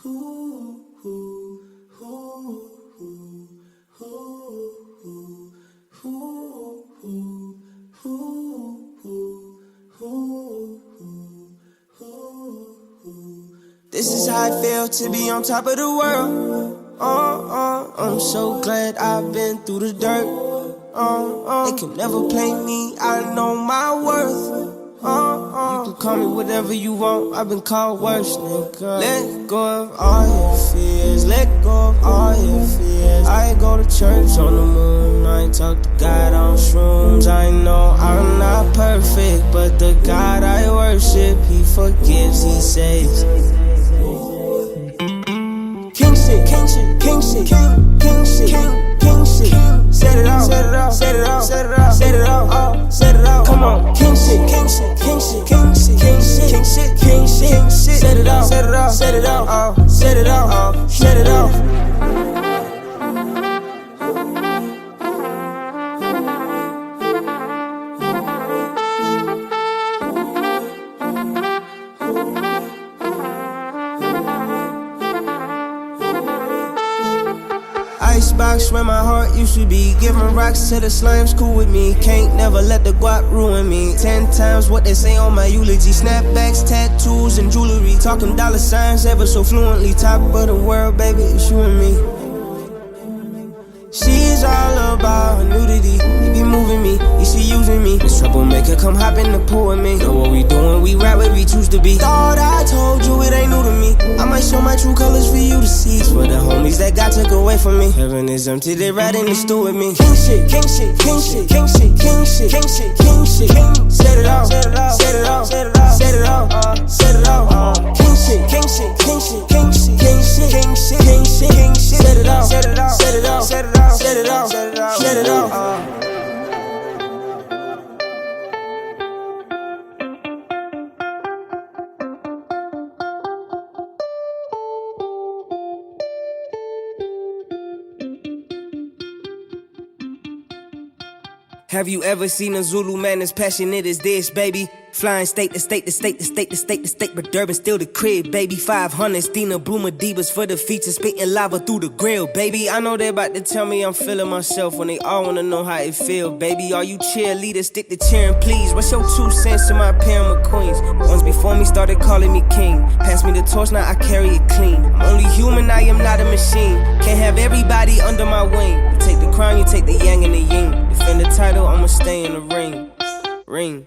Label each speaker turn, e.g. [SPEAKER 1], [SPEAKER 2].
[SPEAKER 1] This is how I feel to be on top of the world. I'm so glad I've been through the dirt. They can never play me, I know my worth. You can call me whatever you want, I've been called worse, nigga. Let go of all your fears, let go of all your fears. I go to church on the moon, I talk to God on shrooms. I know I'm not perfect, but the God I worship, He forgives, He saves. King shit, king shit, king shit, king shit, king shit. Set it off, set it off, set it off, set it off, set it off, set it off. Come on, king shit, king shit, king shit, king shit, king shit, king shit, king shit, king shit. Set it off, set it off, set it off, set it off, set it off. Icebox where my heart used to be. Giving rocks to the slimes, cool with me. Can't never let the guap ruin me. 10 times what they say on my eulogy. Snapbacks, tattoos, and jewelry. Talking dollar signs ever so fluently. Top of the world, baby, it's you and me. She's all about her nudity. You be moving me, you see using me. This troublemaker, come hop in the pool with me. Know what we doing, we rap where we choose to be. Thought I told you it ain't new to me. I might show my true colors for you to see. It's for the homies that God took away from me. Heaven is empty, they right in the stew with me. King shit, king shit, king shit, king shit, king shit, king shit, king shit, king. Set it off, set it off, set it off, set it off, set it off, set it off. King shit, king shit, king shit, king shit, king shit, king shit, king shit, king shit. Set it off, set it off, set it off, set it off, set it off, set it off, set it off. Have you ever seen a Zulu man as passionate as this, baby? Flying state to state to state to state to state to state, but Durban still the crib, baby. 500 Stina Bloomer Divas for the feature, spitting lava through the grill, baby. I know they about to tell me I'm feeling myself when they all wanna know how it feel, baby. Are you cheerleaders? Stick to cheering, please. What's your 2 cents to my pyramid queens? Ones before me started calling me king. Pass me the torch, now I carry it clean. I'm only human, I am not a machine. Can't have everybody under my wing. You take the crown, you take the yang and the yin. Defend the title, I'ma stay in the ring.